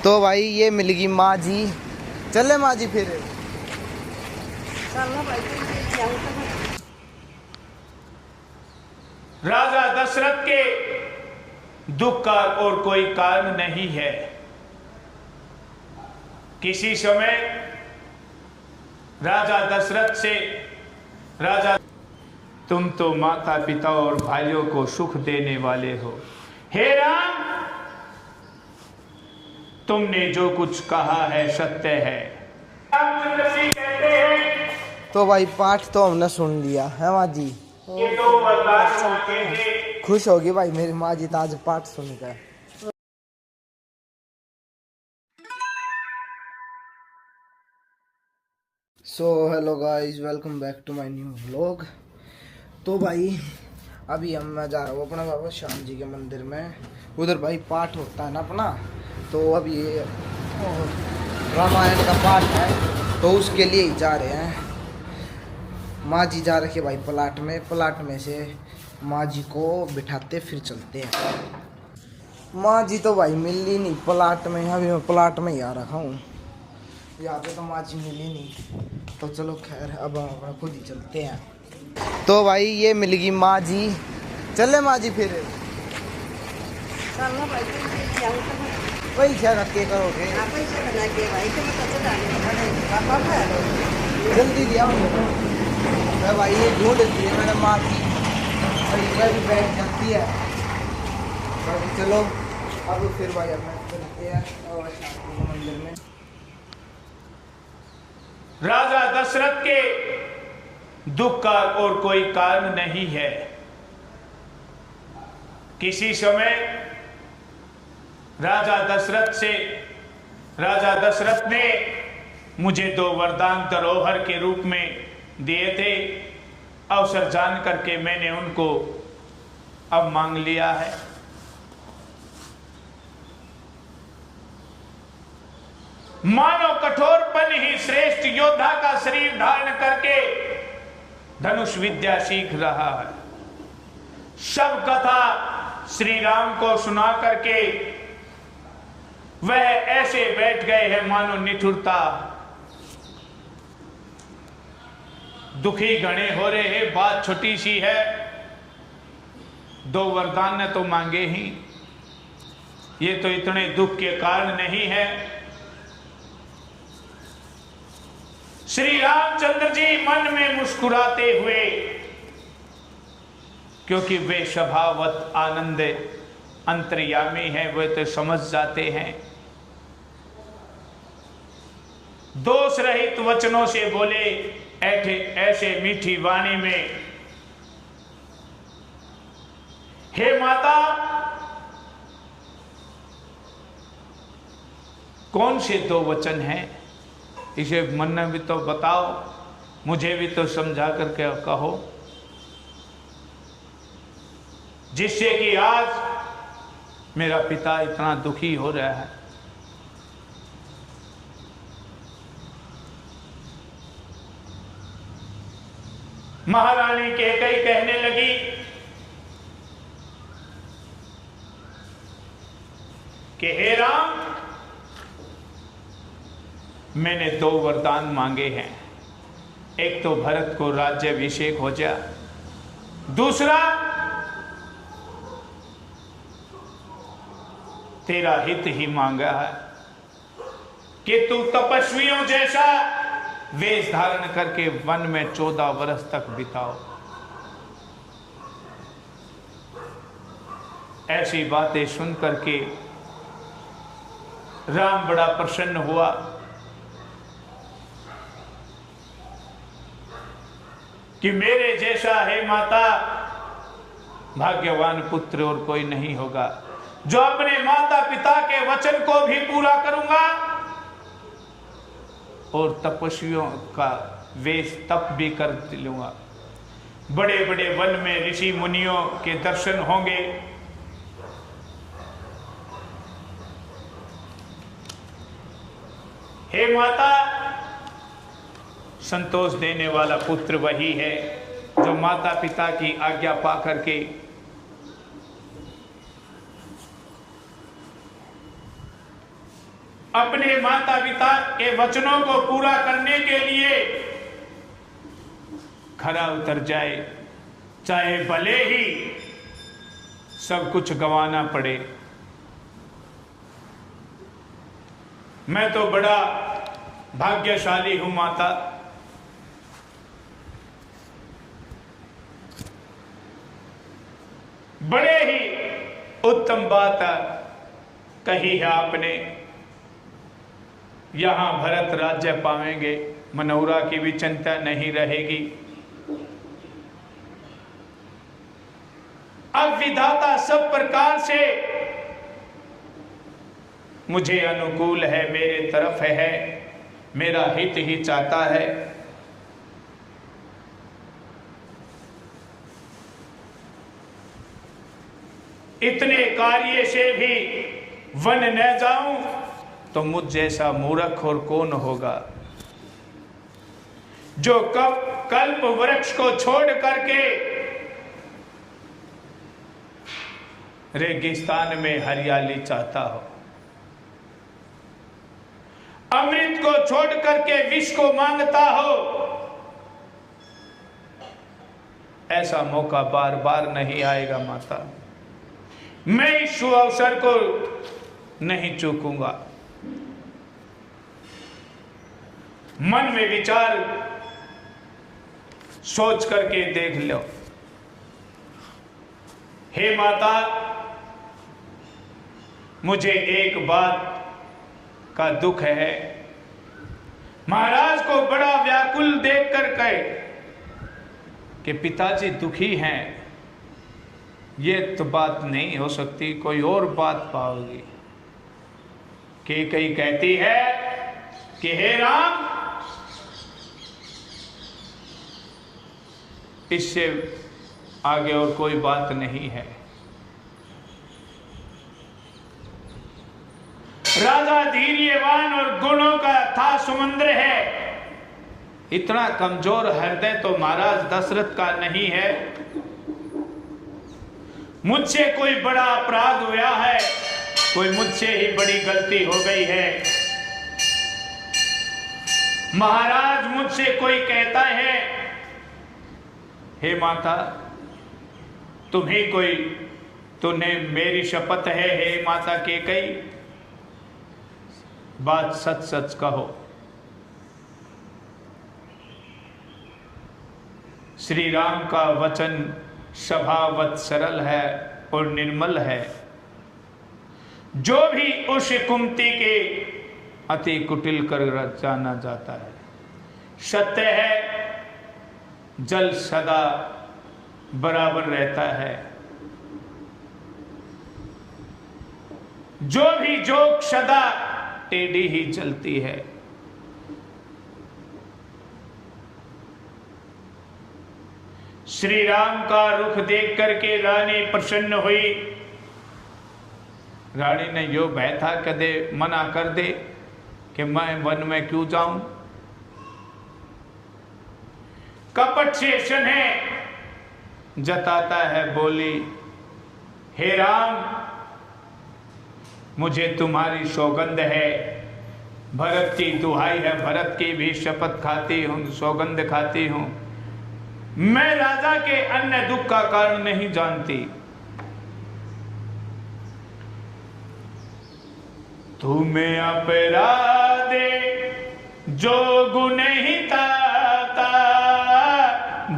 तो भाई ये मिल गई माँ जी। चले माँ जी फिर। राजा दशरथ के दुख का और कोई कारण नहीं है। किसी समय राजा दशरथ से राजा, तुम तो माता पिता और भाइयों को सुख देने वाले हो। हे राम, तुमने जो कुछ कहा है सत्य है। रामचंद्र जी कहते हैं, तो भाई पाठ तो हमने सुन लिया है माँ जी। ये तो वरदान मांगे थे। खुश होगी भाई मेरी माँ जी तो आज पाठ सुनकर। So hello guys, welcome back to my new vlog. तो भाई अभी मैं जा रहा हूँ अपना बाबा श्याम जी के मंदिर में। उधर भाई पाठ होता है ना अपना, तो अभी ये रामायण का पाठ है तो उसके लिए ही जा रहे हैं। माँ जी जा रखे भाई प्लाट में से माँ जी को बिठाते फिर चलते हैं। माँ जी तो भाई मिल ही नहीं प्लाट में, अभी मैं प्लाट में ही आ रखा हूँ। यहाँ पे तो माँ जी मिली नहीं, तो चलो खैर अब हम अपना खुद ही चलते हैं। तो भाई ये मिल गई माँ जी। चले माँ जी फिर। वही क्या रखे करोगे जल्दी दिया भाई, ये ढूंढ दी है मैंने माँ जी, भी बैठ जाती है। चलो अब फिर भाई अपना चलते हैं और मंदिर में। राजा दशरथ के दुख का और कोई कारण नहीं है। किसी समय राजा दशरथ ने मुझे 2 वरदान धरोहर के रूप में दिए थे। अवसर जान करके मैंने उनको अब मांग लिया है। मानव कठोरपन ही श्रेष्ठ योद्धा का शरीर धारण करके धनुष विद्या सीख रहा है। सब कथा श्री राम को सुना करके वह ऐसे बैठ गए हैं मानो निठुरता। दुखी घने हो रहे हैं, बात छोटी सी है। 2 वरदान ने तो मांगे ही, ये तो इतने दुख के कारण नहीं है। श्री रामचंद्र जी मन में मुस्कुराते हुए, क्योंकि वे स्वभावत आनंद अंतर्यामी हैं, वे तो समझ जाते हैं। दोष रहित वचनों से बोले ऐसे मीठी वाणी में, हे माता, कौन से 2 वचन हैं, इसे मन में भी तो बताओ, मुझे भी तो समझा करके कहो, जिससे कि आज मेरा पिता इतना दुखी हो रहा है। महारानी कैकेयी कहने लगी, कि हे राम, मैंने 2 वरदान मांगे हैं। एक तो भरत को राज्याभिषेक हो जा, दूसरा तेरा हित ही मांगा है कि तू तपस्वियों जैसा वेश धारण करके वन में 14 वर्ष तक बिताओ। ऐसी बातें सुन करके राम बड़ा प्रसन्न हुआ। कि मेरे जैसा है माता भाग्यवान पुत्र और कोई नहीं होगा, जो अपने माता पिता के वचन को भी पूरा करूंगा और तपस्वियों का वेश तप भी कर लूंगा। बड़े बड़े वन में ऋषि मुनियों के दर्शन होंगे। हे माता, संतोष देने वाला पुत्र वही है जो माता पिता की आज्ञा पा करके अपने माता पिता के वचनों को पूरा करने के लिए खरा उतर जाए, चाहे भले ही सब कुछ गंवाना पड़े। मैं तो बड़ा भाग्यशाली हूं माता, बड़े ही उत्तम बात कही है आपने। यहां भरत राज्य पावेंगे, मनौरा की भी चिंता नहीं रहेगी। अब विधाता सब प्रकार से मुझे अनुकूल है, मेरे तरफ है, मेरा हित ही चाहता है। इतने कार्य से भी वन न जाऊं तो मुझ जैसा मूर्ख और कौन होगा, जो कल्प वृक्ष को छोड़ करके रेगिस्तान में हरियाली चाहता हो, अमृत को छोड़ करके विष को मांगता हो। ऐसा मौका बार बार नहीं आएगा माता, मैं इस शुभ अवसर को नहीं चूकूंगा। मन में विचार सोच करके देख लो। हे माता, मुझे एक बात का दुख है। महाराज को बड़ा व्याकुल देखकर कहे कि पिताजी दुखी हैं, ये तो बात नहीं हो सकती, कोई और बात पाओगी। कैकेयी कहती है कि हे राम, इससे आगे और कोई बात नहीं है। राजा धैर्यवान और गुणों का था समुद्र है, इतना कमजोर हृदय तो महाराज दशरथ का नहीं है। मुझसे कोई बड़ा अपराध हुआ है, कोई मुझसे ही बड़ी गलती हो गई है। महाराज मुझसे कोई कहता है, हे माता तुम्हें मेरी शपथ है, हे माता कैकेयी, बात सच सच कहो। श्री राम का वचन स्वभावत सरल है और निर्मल है। जो भी उस कुमति के अति कुटिल कर जाना जाता है। सत्य है, जल सदा बराबर रहता है। जो भी जोक सदा टेढ़ी ही चलती है। श्री राम का रुख देख करके रानी प्रसन्न हुई। रानी ने यो भय था कदे मना कर दे कि मैं वन में क्यों जाऊं। कपट से स्नेह जताता है, बोली, हे राम, मुझे तुम्हारी सौगंध है, भरत की दुहाई है, भरत की भी शपथ खाती हूं, सौगंध खाती हूं। मैं राजा के अन्य दुख का कारण नहीं जानती। तुम्हें अपराधे जो गुण ही ताता,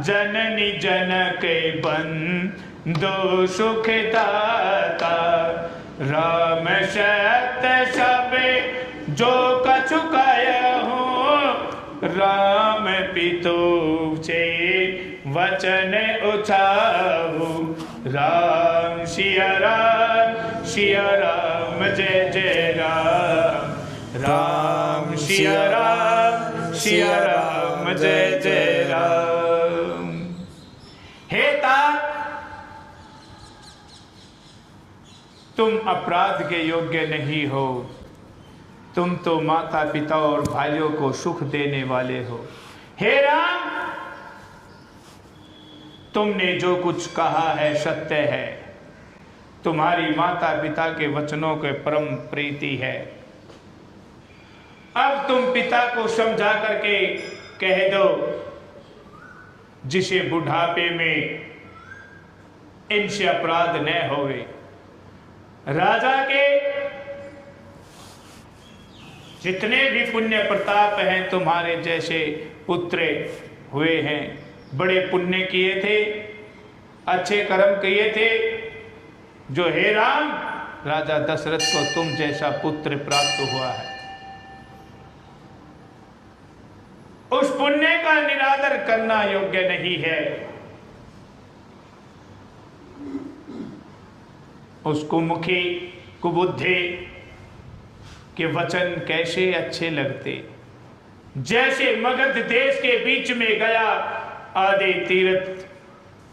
जननी जनक बंधु सुख दाता। राम सत्य सब जो कछु कया हूँ, राम पितु से वचन उछाहु। राम सिया राम जय जय राम। राम सिया राम जय जय राम। हे तात, तुम अपराध के योग्य नहीं हो। तुम तो माता पिता और भाइयों को सुख देने वाले हो। हे राम, तुमने जो कुछ कहा है सत्य है। तुम्हारी माता पिता के वचनों के परम प्रीति है। अब तुम पिता को समझा करके कह दो, जिसे बुढ़ापे में इनसे अपराध न होवे। राजा के जितने भी पुण्य प्रताप हैं, तुम्हारे जैसे पुत्र हुए हैं, बड़े पुण्य किए थे, अच्छे कर्म किए थे, जो हे राम, राजा दशरथ को तुम जैसा पुत्र प्राप्त हुआ है। उस पुण्य का निरादर करना योग्य नहीं है। उस कुमुखी कुबुद्धे के वचन कैसे अच्छे लगते। जैसे मगध देश के बीच में गया आदि तीर्थ,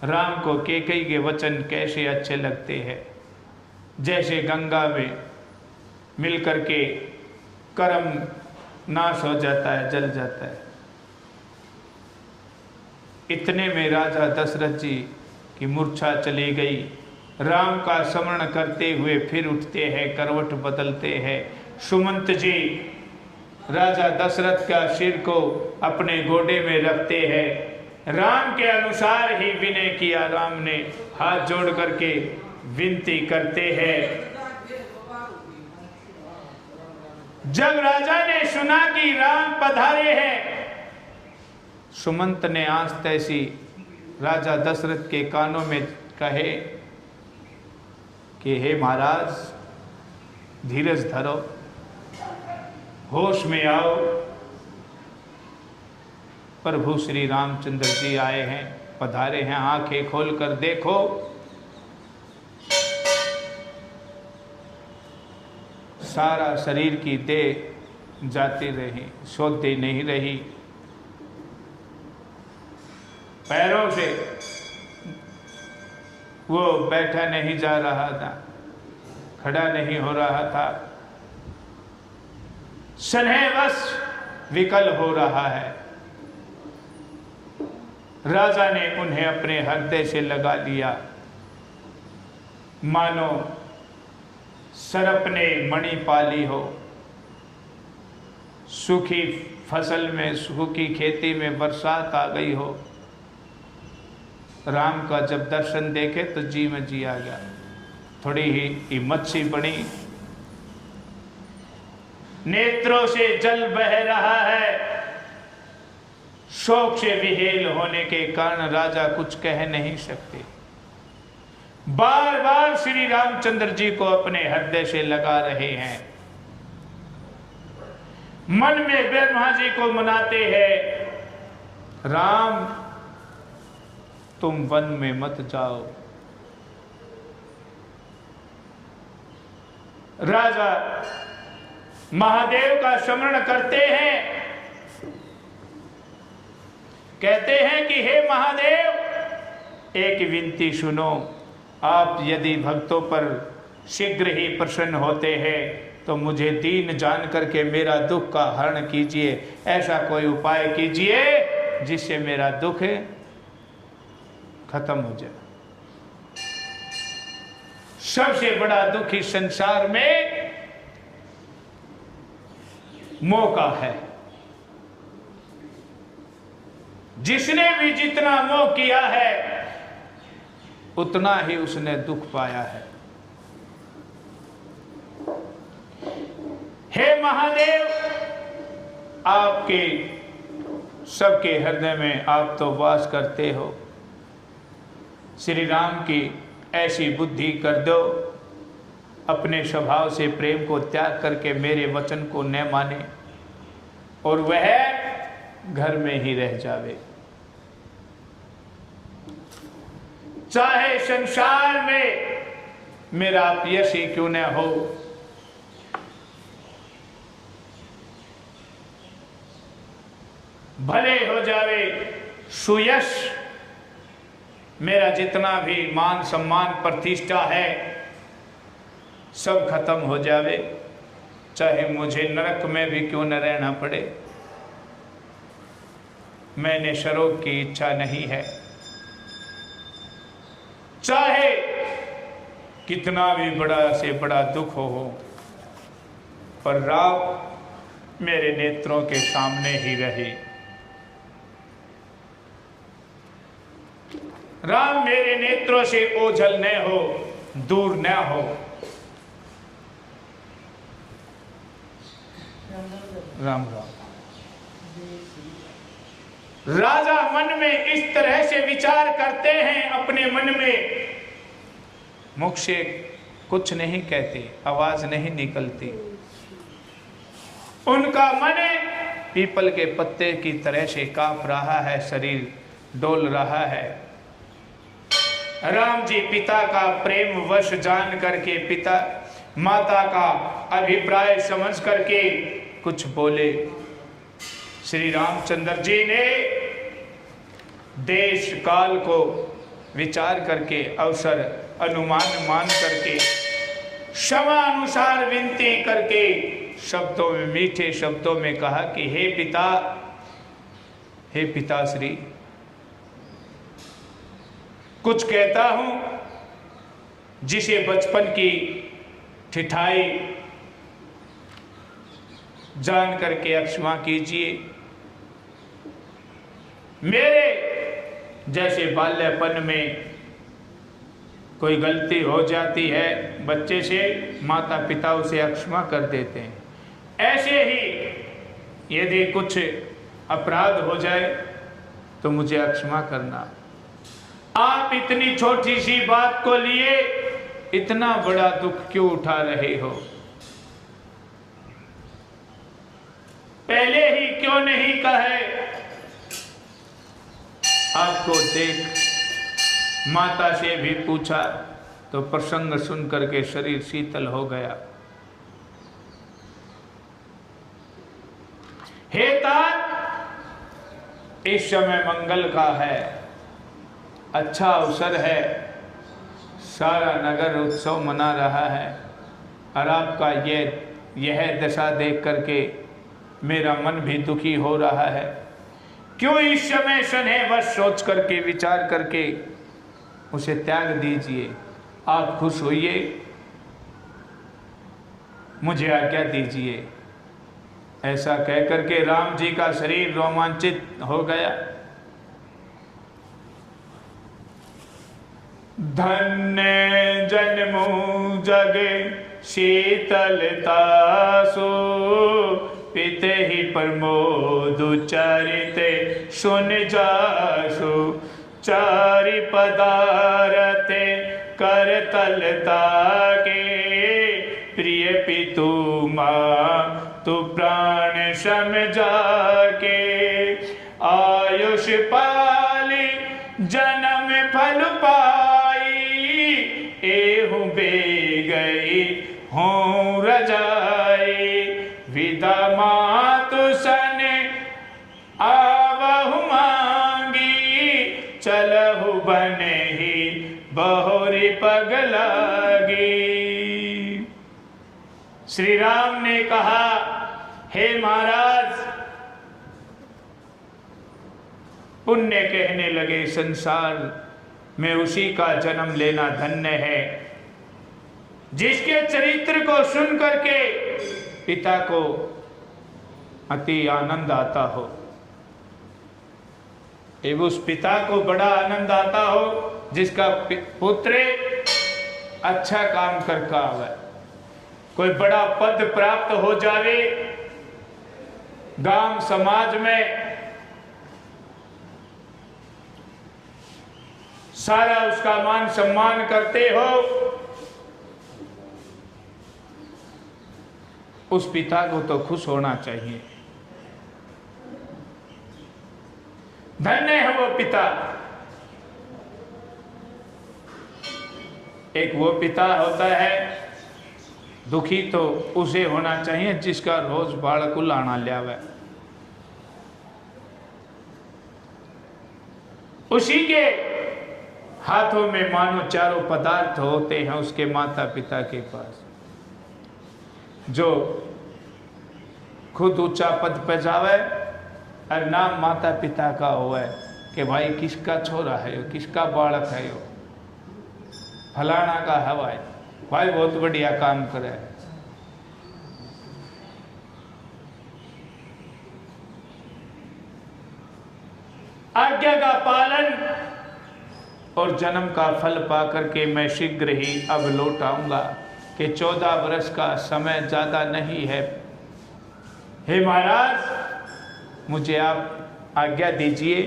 राम को कैकेयी के वचन कैसे अच्छे लगते हैं। जैसे गंगा में मिलकर के कर्म नाश हो जाता है, जल जाता है। इतने में राजा दशरथ जी की मूर्छा चली गई। राम का स्मरण करते हुए फिर उठते हैं, करवट बदलते हैं। सुमंत जी राजा दशरथ का सिर को अपने गोडे में रखते हैं। राम के अनुसार ही विनय किया। राम ने हाथ जोड़ करके विनती करते हैं। जब राजा ने सुना कि राम पधारे हैं, सुमंत ने आंच तैसी राजा दशरथ के कानों में कहे कि हे महाराज, धीरज धरो, होश में आओ। प्रभु श्री रामचंद्र जी आए हैं, पधारे हैं, आंखें खोलकर देखो। सारा शरीर की देह जाती रही, सोती नहीं रही। पैरों से वो बैठा नहीं जा रहा था, खड़ा नहीं हो रहा था, स्नेहवश विकल हो रहा है। राजा ने उन्हें अपने हृदय से लगा लिया, मानो सर्प ने मणि पाली हो। सूखी फसल में, सूखी खेती में बरसात आ गई हो। राम का जब दर्शन देखे तो जी में जी आ गया, थोड़ी ही हिम्मत सी बनी। नेत्रों से जल बह रहा है। शोक से विहेल होने के कारण राजा कुछ कह नहीं सकते। बार बार श्री रामचंद्र जी को अपने हृदय से लगा रहे हैं। मन में ब्रह्मा जी को मनाते हैं, राम तुम वन में मत जाओ। राजा महादेव का स्मरण करते हैं, कहते हैं कि हे महादेव, एक विनती सुनो। आप यदि भक्तों पर शीघ्र ही प्रसन्न होते हैं तो मुझे दीन जान करके मेरा दुख का हरण कीजिए। ऐसा कोई उपाय कीजिए जिससे मेरा दुख खत्म हो जाए। सबसे बड़ा दुख इस संसार में मोह का है। जिसने भी जितना मोह किया है उतना ही उसने दुख पाया है। हे महादेव, आपके सबके हृदय में आप तो वास करते हो। श्री राम की ऐसी बुद्धि कर दो, अपने स्वभाव से प्रेम को त्याग करके मेरे वचन को न माने और वह घर में ही रह जावे। चाहे संसार में मेरा यश ही क्यों न हो, भले हो जावे सुयश। मेरा जितना भी मान सम्मान प्रतिष्ठा है सब खत्म हो जावे, चाहे मुझे नरक में भी क्यों न रहना पड़े। मैंने शरोक की इच्छा नहीं है। चाहे कितना भी बड़ा से बड़ा दुख हो, पर मेरे नेत्रों के सामने ही रही। राम मेरे नेत्रों से ओझल न हो, दूर न हो। राम राम। राजा मन में इस तरह से विचार करते हैं, अपने मन में, मुख से कुछ नहीं कहते, आवाज नहीं निकलती। उनका मन पीपल के पत्ते की तरह से कांप रहा है, शरीर डोल रहा है। राम जी पिता का प्रेम वश जान करके, पिता माता का अभिप्राय समझ करके कुछ बोले। श्री रामचंद्र जी ने देश काल को विचार करके, अवसर अनुमान मान करके, क्षमा अनुसार विनती करके, शब्दों में, मीठे शब्दों में कहा कि हे पिताश्री, कुछ कहता हूं जिसे बचपन की ठिठाई जान करके क्षमा कीजिए। मेरे जैसे बाल्यपन में कोई गलती हो जाती है बच्चे से, माता पिता उसे क्षमा कर देते हैं। ऐसे ही यदि कुछ अपराध हो जाए तो मुझे क्षमा करना। आप इतनी छोटी सी बात को लिए इतना बड़ा दुख क्यों उठा रहे हो? पहले ही क्यों नहीं कहे? आपको देख माता से भी पूछा तो प्रसंग सुन करके शरीर शीतल हो गया। हे तात, इस समय मंगल का है, अच्छा अवसर है, सारा नगर उत्सव मना रहा है और आपका यह दशा देख करके मेरा मन भी दुखी हो रहा है। क्यों इस समय स्नेह बस सोच करके, विचार करके उसे त्याग दीजिए। आप खुश होइए, मुझे आज्ञा दीजिए। ऐसा कह करके राम जी का शरीर रोमांचित हो गया। धन्य जन्मू जग शीतलता सो, पिते ही प्रमोद चरित सुन जासु, चारि पदारते कर तलता के, प्रिय पितु माँ तु प्राण समझा के, आयुष पाली जन्म फल पाई, एहु बे गई हूँ रजाई, विदा मातु सन आवहु मांगी, चलहु बने ही बहुरी पग लागी। श्री राम ने कहा, हे महाराज, पुण्य कहने लगे संसार में उसी का जन्म लेना धन्य है जिसके चरित्र को सुन करके पिता को अति आनंद आता हो, एवं उस पिता को बड़ा आनंद आता हो जिसका पुत्र अच्छा काम करता है, कोई बड़ा पद प्राप्त हो जावे, गांव समाज में सारा उसका मान सम्मान करते हो, उस पिता को तो खुश होना चाहिए। धन्य है वो पिता। एक वो पिता होता है, दुखी तो उसे होना चाहिए जिसका रोज बालक लाना लियावे, उसी के हाथों में मानो चारों पदार्थ होते हैं उसके माता पिता के पास, जो खुद ऊंचा पद पे जावे और नाम माता पिता का होवे कि भाई किसका छोरा है यो, किसका बालक है यो, फलाना का हवा है, भाई बहुत बढ़िया काम करे। आज्ञा का पालन और जन्म का फल पाकर के मैं शीघ्र ही अब लौट आऊंगा कि 14 वर्ष का समय ज्यादा नहीं है। हे महाराज, मुझे आप आज्ञा दीजिए,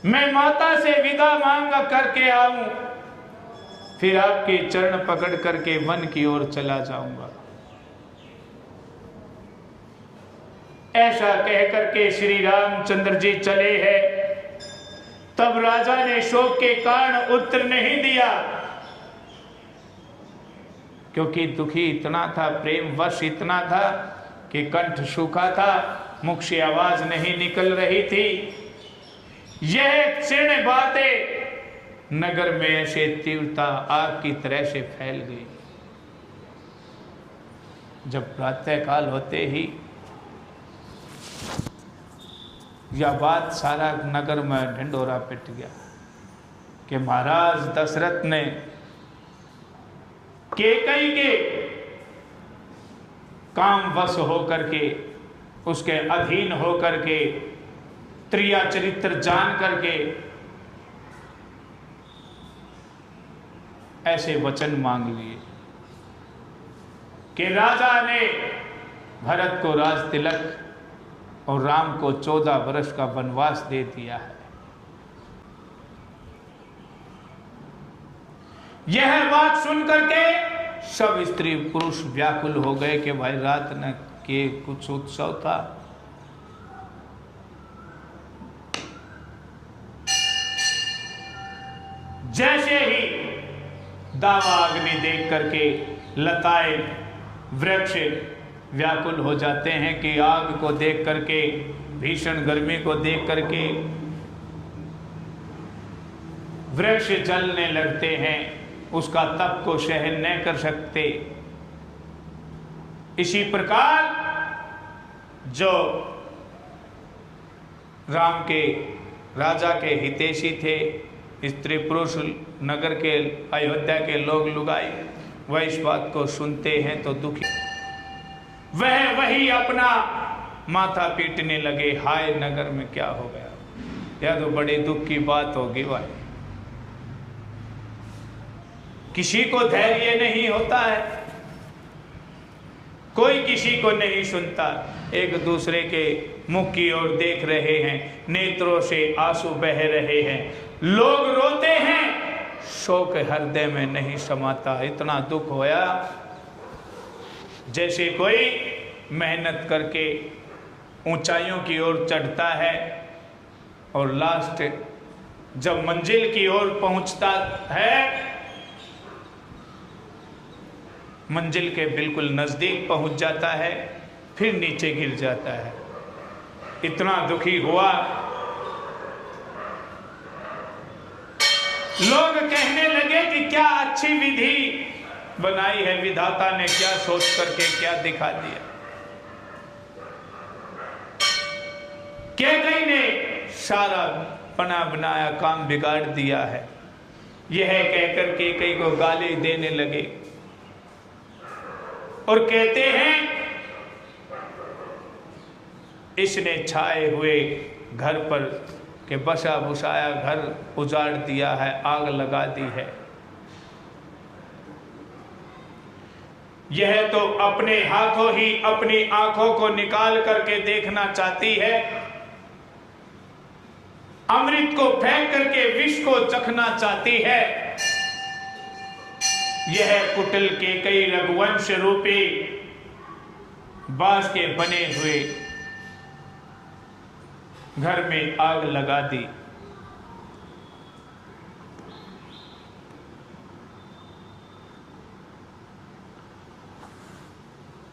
मैं माता से विदा मांग करके आऊं, फिर आपके चरण पकड़ करके वन की ओर चला जाऊंगा। ऐसा कह करके श्री रामचंद्र जी चले हैं। तब राजा ने शोक के कारण उत्तर नहीं दिया, क्योंकि दुखी इतना था, प्रेम वश इतना था कि कंठ सूखा था, मुख से आवाज नहीं निकल रही थी। यह क्षीण बातें नगर में ऐसे तीव्रता आग की तरह से फैल गई। जब प्रातः काल होते ही यह बात सारा नगर में ढिंढोरा पिट गया कि महाराज दशरथ ने कैकेयी के काम वश होकर के, उसके अधीन होकर के, त्रिया चरित्र जान करके ऐसे वचन मांग लिए कि राजा ने भरत को राज तिलक और राम को 14 वर्ष का वनवास दे दिया है। यह बात सुन करके सब स्त्री पुरुष व्याकुल हो गए कि भाई रात न के कुछ उत्सव था। जैसे ही दावा अग्नि देख करके लताएं वृक्ष व्याकुल हो जाते हैं कि आग को देख करके, भीषण गर्मी को देख करके वृक्ष जलने लगते हैं, उसका तप को सहन नहीं कर सकते। इसी प्रकार जो राम के राजा के हितैषी थे, स्त्री पुरुष नगर के अयोध्या के लोग लुगाई, वह इस बात को सुनते हैं तो दुखी, वह वही अपना माथा पीटने लगे। हाय नगर में क्या हो गया, यह तो बड़ी दुख की बात होगी भाई। किसी को धैर्य नहीं होता है, कोई किसी को नहीं सुनता, एक दूसरे के मुख की ओर देख रहे हैं, नेत्रों से आंसू बह रहे हैं, लोग रोते हैं, शोक हृदय में नहीं समाता। इतना दुख होया जैसे कोई मेहनत करके ऊंचाइयों की ओर चढ़ता है और लास्ट जब मंजिल की ओर पहुंचता है, मंजिल के बिल्कुल नजदीक पहुंच जाता है, फिर नीचे गिर जाता है। इतना दुखी हुआ, लोग कहने लगे कि क्या अच्छी विधि बनाई है विधाता ने, क्या सोच करके क्या दिखा दिया। कैकेयी ने सारा बना बनाया काम बिगाड़ दिया है। यह कहकर कैकेयी को गाली देने लगे और कहते हैं इसने छाए हुए घर पर के बसा बुसाया घर उजाड़ दिया है, आग लगा दी है। यह तो अपने हाथों ही अपनी आंखों को निकाल करके देखना चाहती है, अमृत को फेंक करके विष को चखना चाहती है। यह कुटिल कैकेयी रघुवंश रूपी बांस के बने हुए घर में आग लगा दी।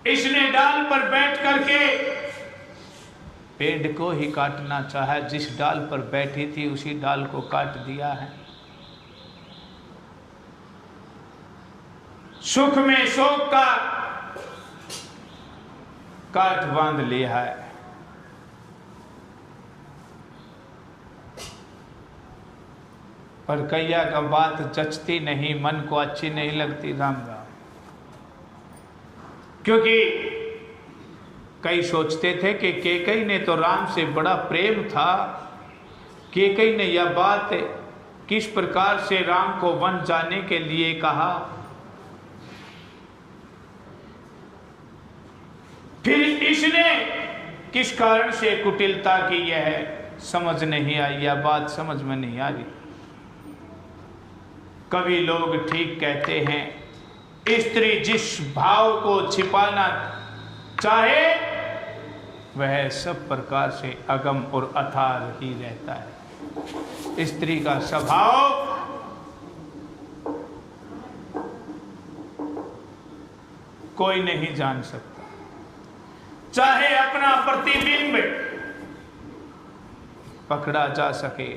इसने डाल पर बैठ करके पेड़ को ही काटना चाहा, जिस डाल पर बैठी थी उसी डाल को काट दिया है। सुख में शोक का काट बांध लिया है। पर कैया का बात जचती नहीं, मन को अच्छी नहीं लगती राम राम। क्योंकि कई सोचते थे कि कैकेयी ने तो राम से बड़ा प्रेम था, कैकेयी ने यह बात किस प्रकार से राम को वन जाने के लिए कहा। फिर इसने किस कारण से कुटिलता की, यह समझ नहीं आई, यह बात समझ में नहीं आ रही। कवि लोग ठीक कहते हैं, स्त्री जिस भाव को छिपाना चाहे वह सब प्रकार से अगम और अथाह ही रहता है। स्त्री का स्वभाव कोई नहीं जान सकता, चाहे अपना प्रतिबिंब पकड़ा जा सके,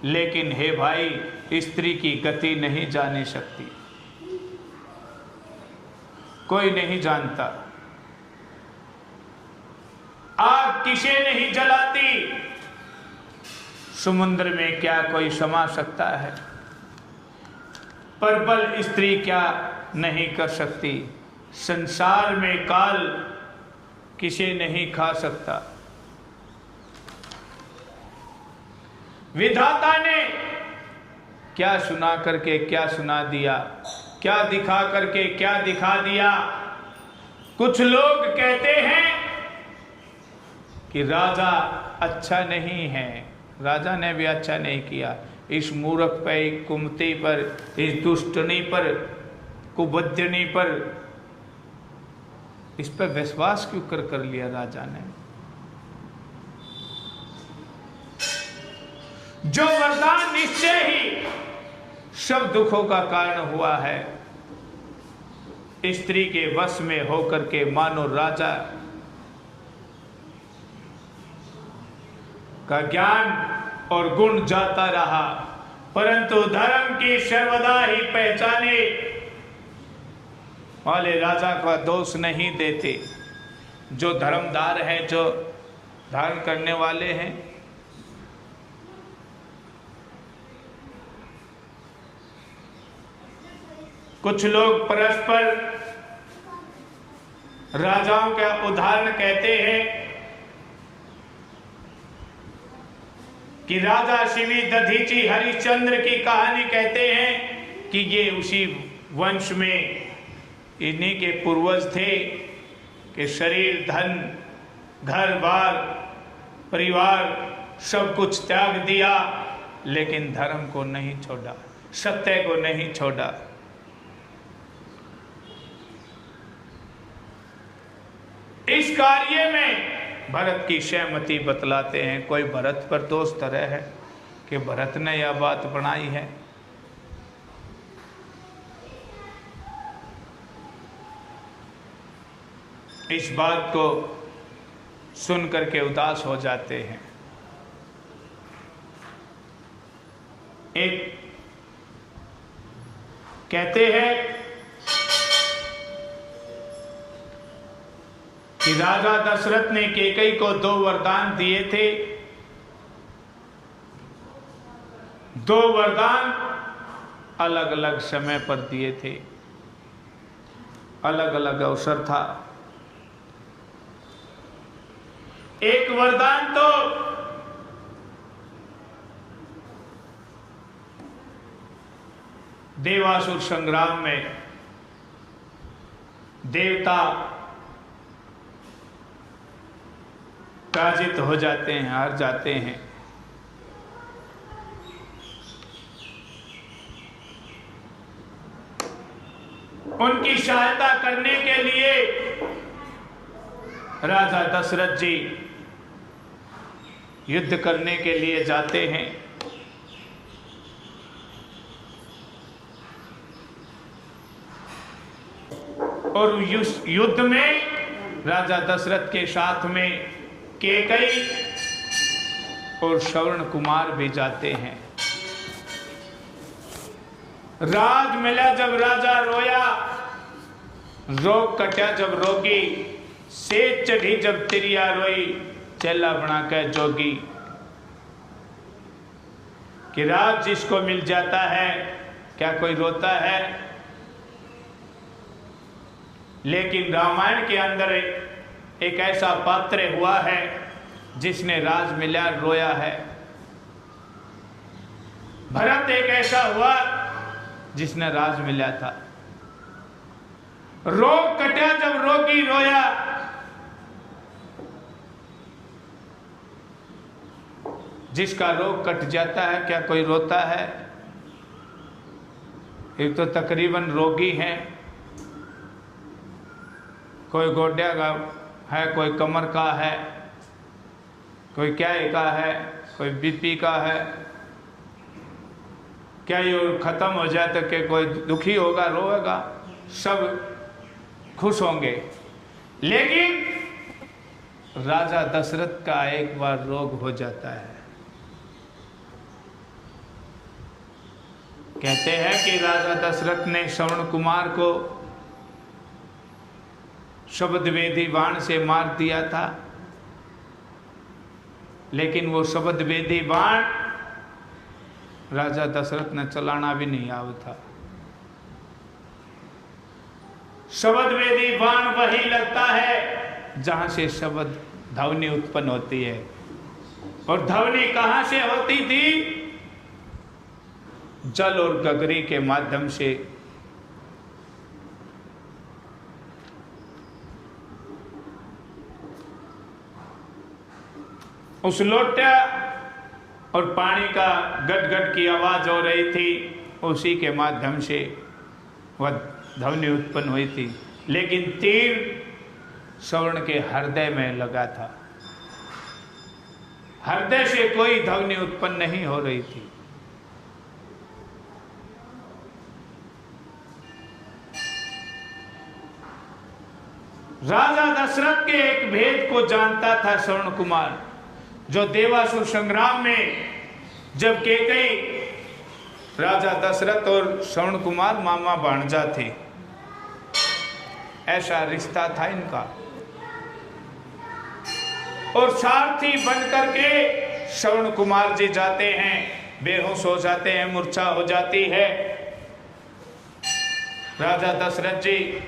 लेकिन हे भाई स्त्री की गति नहीं जानी सकती, कोई नहीं जानता। आग किसे नहीं जलाती, समुद्र में क्या कोई समा सकता है, पर बल स्त्री क्या नहीं कर सकती। संसार में काल किसे नहीं खा सकता। विधाता ने क्या सुना करके क्या सुना दिया, क्या दिखा करके क्या दिखा दिया। कुछ लोग कहते हैं कि राजा अच्छा नहीं है, राजा ने भी अच्छा नहीं किया। इस मूर्ख पे, कुमती पर, इस दुष्टनी पर, कुबुद्धिनी पर, इस पर विश्वास क्यों कर लिया राजा ने। जो वरदान निश्चय ही सब दुखों का कारण हुआ है, स्त्री के वश में होकर के मानो राजा का ज्ञान और गुण जाता रहा, परंतु धर्म की सर्वदा ही पहचाने वाले राजा का दोष नहीं देते। जो धर्मदार है, जो धारण करने वाले हैं, कुछ लोग परस्पर राजाओं का उदाहरण कहते हैं कि राजा शिवी दधीची हरिश्चंद्र की कहानी कहते हैं कि ये उसी वंश में इन्हीं के पूर्वज थे कि शरीर, धन, घर बार, परिवार सब कुछ त्याग दिया, लेकिन धर्म को नहीं छोड़ा, सत्य को नहीं छोड़ा। इस कार्य में भरत की सहमति बतलाते हैं। कोई भरत पर दोष तरह है कि भरत ने यह बात बनाई है। इस बात को सुन करके उदास हो जाते हैं। एक कहते हैं कि राजा दशरथ ने कैकेयी को 2 वरदान दिए थे। 2 वरदान अलग अलग समय पर दिए थे, अलग अलग अवसर था। एक वरदान तो देवासुर संग्राम में देवता पराजित हो जाते हैं, हार जाते हैं। उनकी सहायता करने के लिए राजा दशरथ जी युद्ध करने के लिए जाते हैं। और युद्ध में राजा दशरथ के साथ में कैकेयी और श्रवण कुमार भी जाते हैं। राज मिला जब राजा रोया, रोग कटा जब रोगी, सेज चढ़ी जब तिरिया रोई, चेला बना के जोगी। कि राज जिसको मिल जाता है क्या कोई रोता है? लेकिन रामायण के अंदर एक ऐसा पात्र हुआ है जिसने राज मिला रोया है। भरत एक ऐसा हुआ जिसने राज मिला था। रोग कटा जब रोगी रोया, जिसका रोग कट जाता है क्या कोई रोता है? एक तो तकरीबन रोगी हैं, कोई गोड्या का है, कोई कमर का है, कोई क्या का है, कोई बीपी का है। क्या ये खत्म हो जाए तो क्या कोई दुखी होगा, रोएगा? सब खुश होंगे। लेकिन राजा दशरथ का एक बार रोग हो जाता है। कहते हैं कि राजा दशरथ ने श्रवण कुमार को शब्द वेदी बाण से मार दिया था, लेकिन वो शब्द वेदी बाण राजा दशरथ ने चलाना भी नहीं आया था। शब्द वेदी बाण वही लगता है जहां से शब्द ध्वनि उत्पन्न होती है। और ध्वनि कहां से होती थी? जल और गगरी के माध्यम से। उस लोटा और पानी का गट-गट की आवाज हो रही थी, उसी के माध्यम से वह ध्वनि उत्पन्न हुई थी। लेकिन तीर श्रवण के हृदय में लगा था, हृदय से कोई ध्वनि उत्पन्न नहीं हो रही थी। राजा दशरथ के एक भेद को जानता था श्रवण कुमार, जो देवासुर संग्राम में जब कैकेयी राजा दशरथ और श्रवण कुमार मामा भांजा थे, ऐसा रिश्ता था इनका। और सारथी बन करके श्रवण कुमार जी जाते हैं, बेहोश हो जाते हैं, मूर्छा हो जाती है। राजा दशरथ जी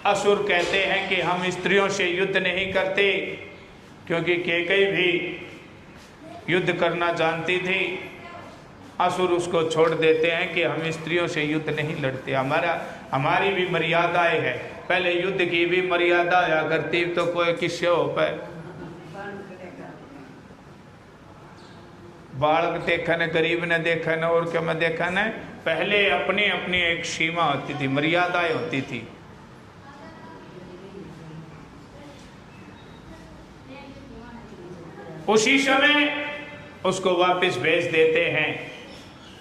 असुर कहते हैं कि हम स्त्रियों से युद्ध नहीं करते, क्योंकि कैकेयी भी युद्ध करना जानती थी। असुर उसको छोड़ देते हैं कि हम स्त्रियों से युद्ध नहीं लड़ते, हमारी भी मर्यादाएं है। पहले युद्ध की भी मर्यादा या करती तो कोई किससे हो पाए। बालक देखा न, गरीब ने देखा न, और क्या मैं देखा न। पहले अपनी अपनी एक सीमा होती थी, मर्यादाएं होती थी। उसी समय उसको वापस भेज देते हैं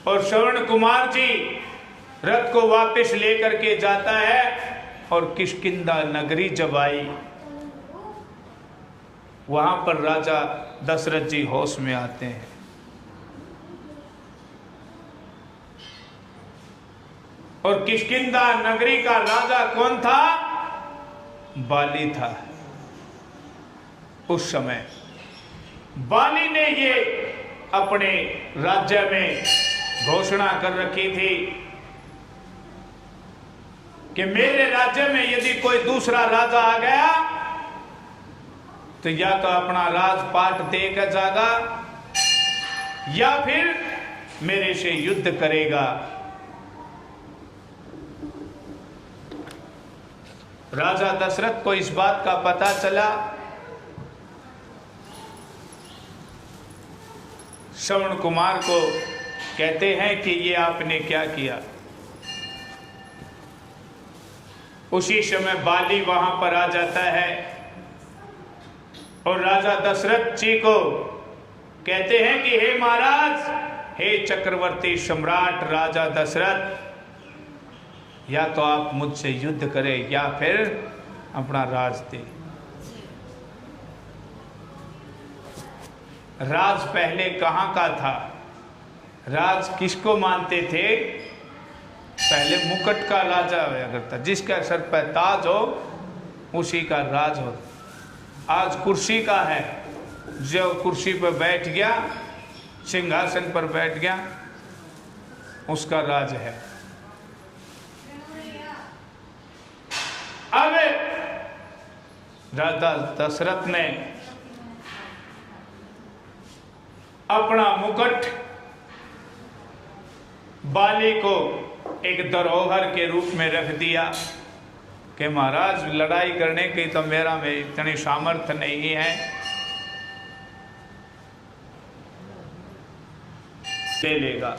और श्रवण कुमार जी रथ को वापस लेकर के जाता है। और किष्किंधा नगरी जब आई, वहां पर राजा दशरथ जी होश में आते हैं। और किष्किंधा नगरी का राजा कौन था? बाली था। उस समय बाली ने ये अपने राज्य में घोषणा कर रखी थी कि मेरे राज्य में यदि कोई दूसरा राजा आ गया तो या तो अपना राजपाट देकर जाएगा या फिर मेरे से युद्ध करेगा। राजा दशरथ को इस बात का पता चला। श्रवण कुमार को कहते हैं कि ये आपने क्या किया। उसी समय बाली वहां पर आ जाता है और राजा दशरथ जी को कहते हैं कि हे महाराज, हे चक्रवर्ती सम्राट राजा दशरथ, या तो आप मुझसे युद्ध करें या फिर अपना राज दें। राज पहले कहाँ का था? राज किसको मानते थे? पहले मुकुट का राजा हुआ करता, जिसका सर पर ताज हो उसी का राज हो। आज कुर्सी का है, जो कुर्सी पर बैठ गया, सिंहासन पर बैठ गया, उसका राज है। अब राजा दशरथ ने अपना मुकुट बाली को एक धरोहर के रूप में रख दिया कि महाराज लड़ाई करने की तो मेरा में इतनी सामर्थ्य नहीं है, ले लेगा।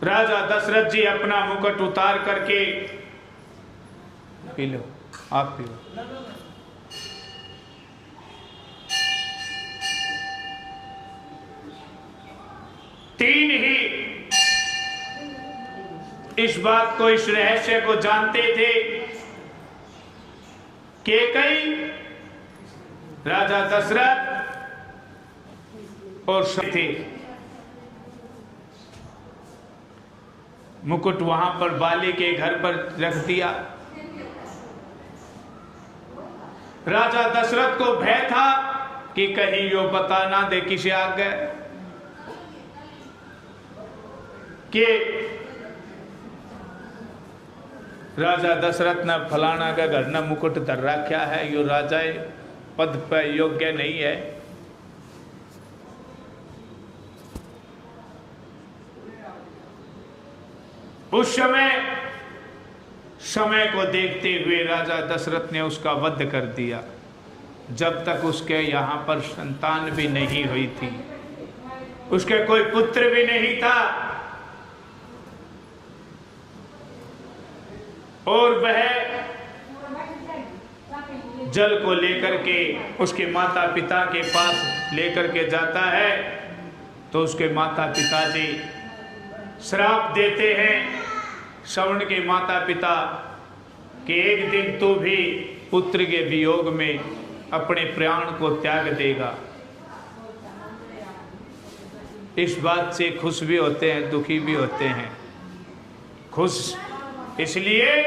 राजा दशरथ जी अपना मुकुट उतार करके, पी लो, आप पी लो। तीन ही इस बात को, इस रहस्य को जानते थे कि कई राजा दशरथ और थे। मुकुट वहां पर बाली के घर पर रख दिया। राजा दशरथ को भय था कि कहीं यो पता ना दे किसी आगे कि राजा दशरथ ने फलाना का घर न मुकुट धर रखा है, यो राजा पद पर योग्य नहीं है। उस समय को देखते हुए राजा दशरथ ने उसका वध कर दिया। जब तक उसके यहाँ पर संतान भी नहीं हुई थी, उसके कोई पुत्र भी नहीं था, और वह जल को लेकर के उसके माता पिता के पास लेकर के जाता है, तो उसके माता पिताजी श्राप देते हैं श्रवण के माता पिता कि एक दिन तू भी पुत्र के वियोग में अपने प्राण को त्याग देगा। इस बात से खुश भी होते हैं, दुखी भी होते हैं। खुश इसलिए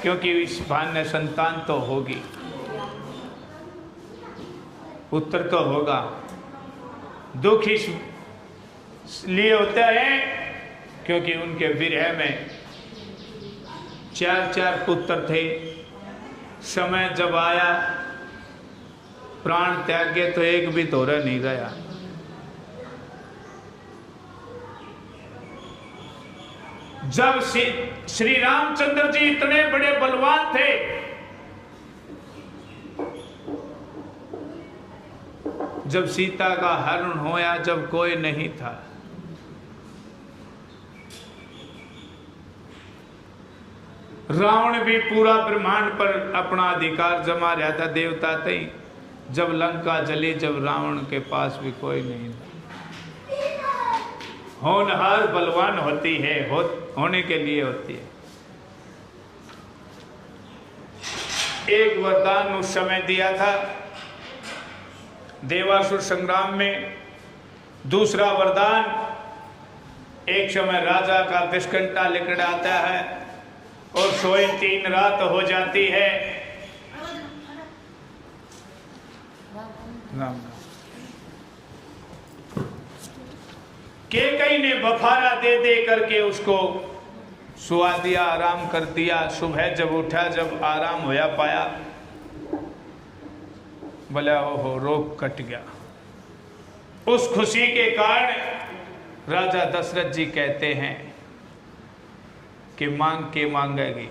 क्योंकि इस बहाने संतान तो होगी, पुत्र तो होगा। दुख इसलिए होता है क्योंकि उनके विरह में 4 पुत्र थे। समय जब आया प्राण त्यागे तो एक भी तोड़ा नहीं गया। जब श्री रामचंद्र जी इतने बड़े बलवान थे, जब सीता का हरण होया, जब कोई नहीं था, रावण भी पूरा ब्रह्मांड पर अपना अधिकार जमा रहा था, देवता थे। जब लंका जली, जब रावण के पास भी कोई नहीं था। होनहार बलवान होती है, होने के लिए होती है। एक वरदान उस समय दिया था देवासुर संग्राम में। दूसरा वरदान, एक समय राजा का विषकंठा लेकर आता है और सोए 3 रात हो जाती है। कैकेयी ने बफारा दे दे करके उसको सुआ दिया, आराम कर दिया। सुबह जब उठा, जब आराम होया पाया, बोला ओहो रोग कट गया। उस खुशी के कारण राजा दशरथ जी कहते हैं कि मांग के मांगेगी,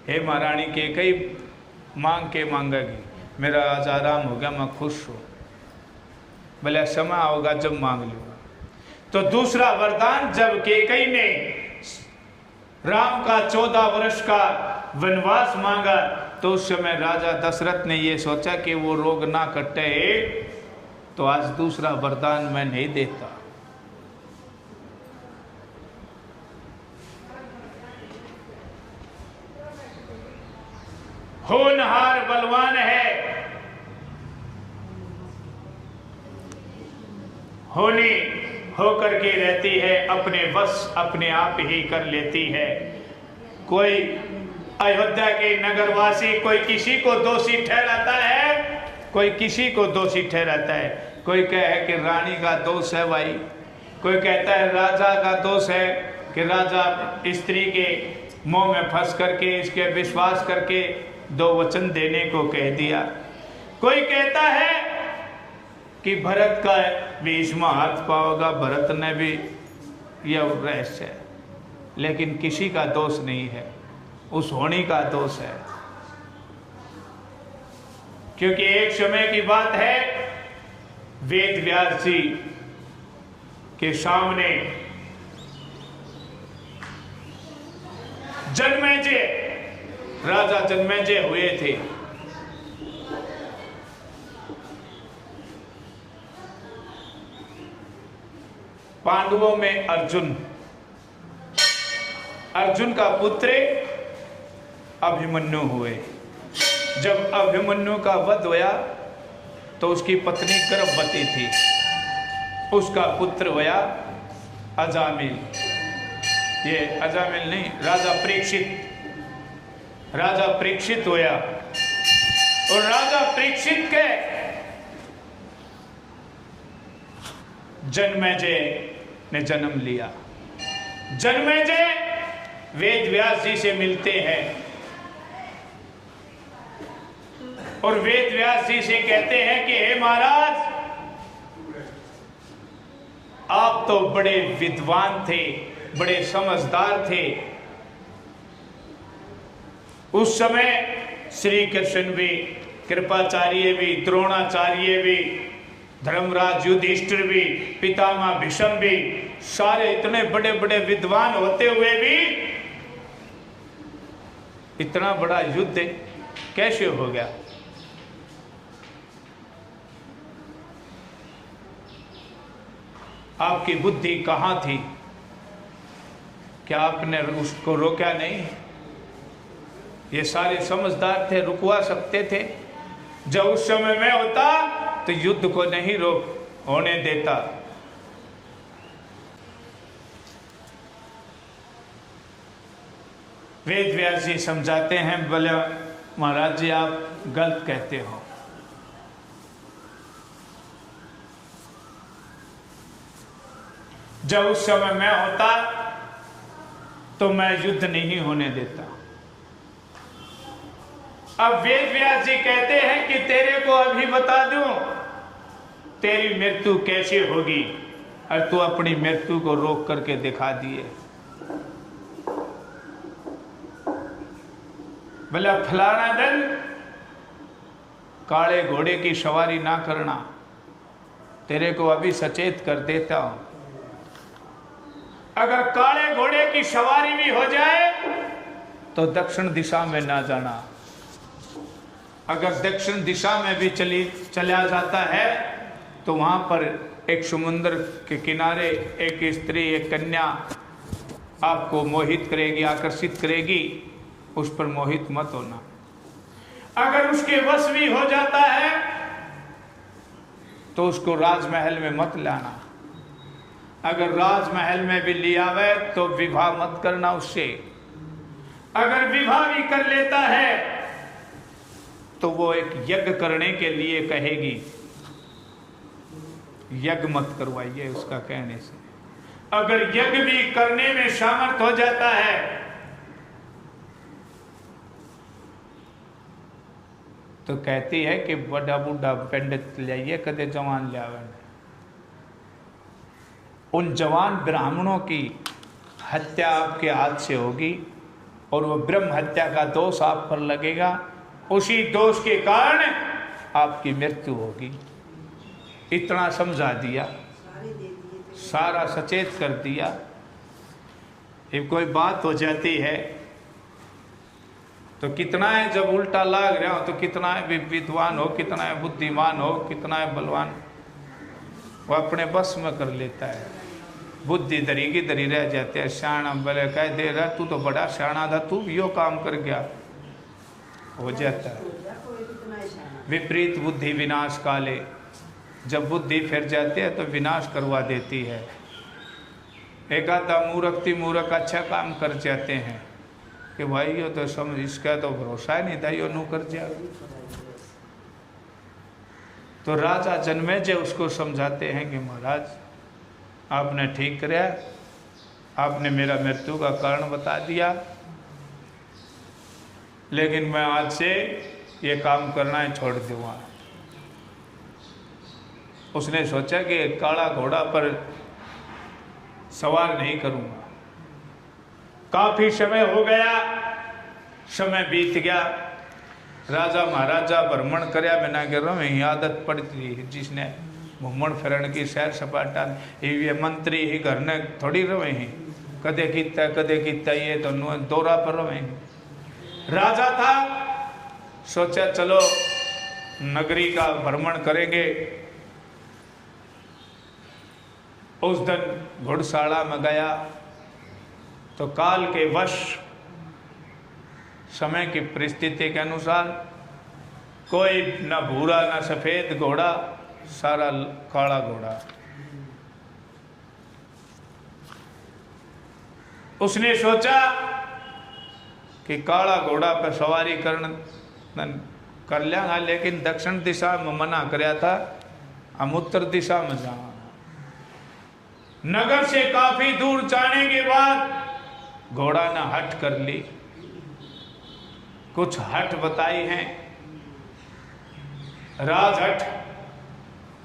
हे महारानी कैकेयी मांग के मांगेगी। मेरा आज आराम हो गया, मैं खुश हूँ। बोले समय होगा जब मांग लूँगा। तो दूसरा वरदान, जब कैकेयी ने राम का 14 वर्ष का वनवास मांगा, तो उस समय राजा दशरथ ने ये सोचा कि वो रोग ना कटे, तो आज दूसरा वरदान मैं नहीं देता। होनहार बलवान है, होनी होकर के रहती है, अपने बस अपने आप ही कर लेती है। कोई अयोध्या के नगरवासी कोई किसी को दोषी ठहराता है, कोई किसी को दोषी ठहराता है। कोई कहे कि रानी का दोष है भाई, कोई कहता है राजा का दोष है कि राजा स्त्री के मोह में फंस करके इसके विश्वास करके 2 वचन देने को कह दिया। कोई कहता है कि भरत का भी इसमें हाथ पाओगा, भरत ने भी यह रहस्य है, लेकिन किसी का दोष नहीं है, उस होनी का दोष है। क्योंकि एक समय की बात है, वेद व्यास जी के सामने जन्मेजय, राजा जन्मेजय हुए थे। पांडवों में अर्जुन का पुत्र अभिमन्यु हुए। जब अभिमन्यु का वध होया तो उसकी पत्नी गर्भवती थी, उसका पुत्र होया अजामिल। ये अजामिल नहीं, राजा परीक्षित होया। और राजा परीक्षित के जन्मेजय ने जन्म लिया। जन्मेजय वेद व्यास जी से मिलते हैं और वेद व्यास जी से कहते हैं कि हे महाराज, आप तो बड़े विद्वान थे, बड़े समझदार थे। उस समय श्री कृष्ण भी, कृपाचार्य भी, द्रोणाचार्य भी, धर्मराज युधिष्ठिर भी, पितामह भीष्म भी, सारे इतने बड़े बड़े विद्वान होते हुए भी इतना बड़ा युद्ध कैसे हो गया? आपकी बुद्धि कहां थी? क्या आपने उसको रोका नहीं? ये सारे समझदार थे, रुकवा सकते थे। जब उस समय में होता तो युद्ध को नहीं रोक होने देता। वेद व्यास जी समझाते हैं, बोले महाराज जी आप गलत कहते हो। जब उस समय मैं होता तो मैं युद्ध नहीं होने देता। अब वेद व्यास जी कहते हैं कि तेरे को अभी बता दूं तेरी मृत्यु कैसे होगी, और तू अपनी मृत्यु को रोक करके दिखा दिए। बोला फलाना दिन काले घोड़े की सवारी ना करना, तेरे को अभी सचेत कर देता हूं। अगर काले घोड़े की सवारी भी हो जाए तो दक्षिण दिशा में ना जाना। अगर दक्षिण दिशा में भी चला जाता है तो वहां पर एक समुद्र के किनारे एक स्त्री, एक कन्या आपको मोहित करेगी, आकर्षित करेगी, उस पर मोहित मत होना। अगर उसके वश भी हो जाता है तो उसको राजमहल में मत लाना। अगर राजमहल में भी लिया हुआ तो विवाह मत करना उससे। अगर विवाह भी कर लेता है तो वो एक यज्ञ करने के लिए कहेगी, यज्ञ मत करवाइए उसका कहने से। अगर यज्ञ भी करने में सामर्थ हो जाता है तो कहती है कि बड़ा बूढ़ा पंडित लाइए, कदे जवान लियावे। उन जवान ब्राह्मणों की हत्या आपके हाथ से होगी और वो ब्रह्म हत्या का दोष आप पर लगेगा। उसी दोष के कारण आपकी मृत्यु होगी। इतना समझा दिया, सारा सचेत कर दिया। ये कोई बात हो जाती है तो कितना है, जब उल्टा लाग रहा हो तो कितना है विद्वान हो, कितना है बुद्धिमान हो, कितना है बलवान, वो अपने बस में कर लेता है। बुद्धि धरी की धरी रह जाते हैं। शाना बोले कह दे रहा तू तो बड़ा शाना था, तू यो काम कर गया, हो जाता है। विपरीत बुद्धि विनाश काले, जब बुद्धि फिर जाती है तो विनाश करवा देती है। एक आधा मूर्ख अच्छा काम कर जाते हैं कि भाई ये तो समझ, इसका तो भरोसा ही नहीं था, यो नू कर जा। तो राजा जन्मेजय उसको समझाते हैं कि महाराज आपने ठीक कराया, आपने मेरा मृत्यु का कारण बता दिया, लेकिन मैं आज से ये काम करना ही छोड़ दूंगा। उसने सोचा कि काला घोड़ा पर सवार नहीं करूंगा। काफी समय हो गया, समय बीत गया, राजा महाराजा भ्रमण करया बिना कह रहा हूँ आदत पड़ती है जिसने घूमण फिरण की सैर सपाटा, ये मंत्री ही घर ने थोड़ी रहे हैं, कदे किता ये तो दौरा पर रहे हैं। राजा था, सोचा चलो नगरी का भ्रमण करेंगे। उस दिन घुड़शाला में गया तो काल के वश समय की परिस्थिति के अनुसार कोई न भूरा न सफेद घोड़ा, सारा काला घोड़ा। उसने सोचा कि काला घोड़ा पर सवारी कर लेंगा, लेकिन दक्षिण दिशा में मना कराया था, हम उत्तर दिशा में जाएंगे। नगर से काफी दूर जाने के बाद घोड़ा ने हट कर ली। कुछ हट बताई हैं, राज हट,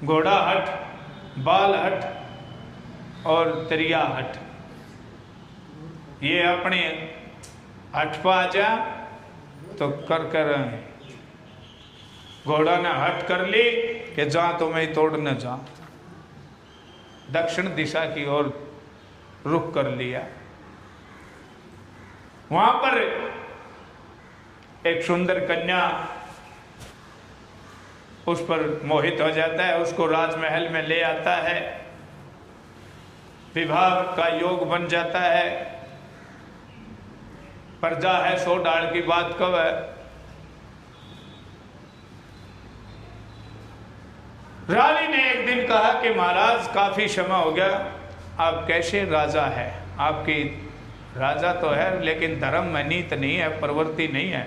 घोड़ा हट, बाल हट और त्रिया हट। ये अपने हट पा जा तो कर घोड़ा ने हट कर ली कि जा तो मैं तोड़ने जा, दक्षिण दिशा की ओर रुख कर लिया। वहां पर एक सुंदर कन्या उस पर मोहित हो जाता है, उसको राजमहल में ले आता है, विवाह का योग बन जाता है। प्रजा है 100 डाल की बात कब है। रानी ने एक दिन कहा कि महाराज काफी समय हो गया, आप कैसे राजा है, आपकी राजा तो है लेकिन धर्म में नीत नहीं है, प्रवृत्ति नहीं है।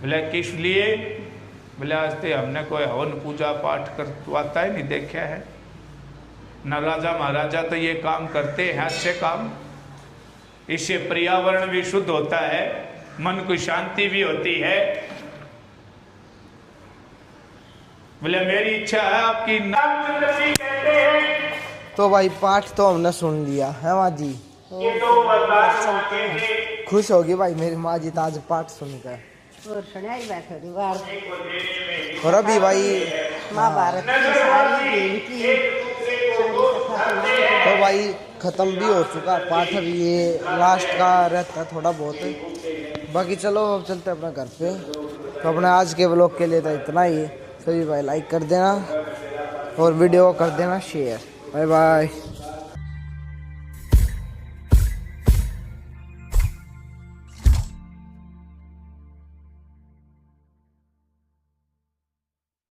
बोले किस लिए? बोले आज तो हमने कोई हवन पूजा पाठ करवाता ही नहीं देखा है, न राजा महाराजा तो ये काम करते हैं अच्छे काम, इससे पर्यावरण भी शुद्ध होता है, मन को शांति भी होती है। बोले मेरी इच्छा है आपकी नाम चंद्रसी कहते हैं। तो भाई पाठ तो हमने सुन लिया है माँ जी, खुश होगी भाई मेरी माँ जी आज पाठ सुनकर। और अभी भाई महाभारत तो भाई खत्म भी हो चुका पाठ, अभी ये लास्ट का रहता थोड़ा बहुत, बाकी चलो अब चलते अपना घर पे। तो अपने आज के व्लॉग के लिए तो इतना ही। सभी भाई लाइक कर देना और वीडियो को कर देना शेयर। Bye bye.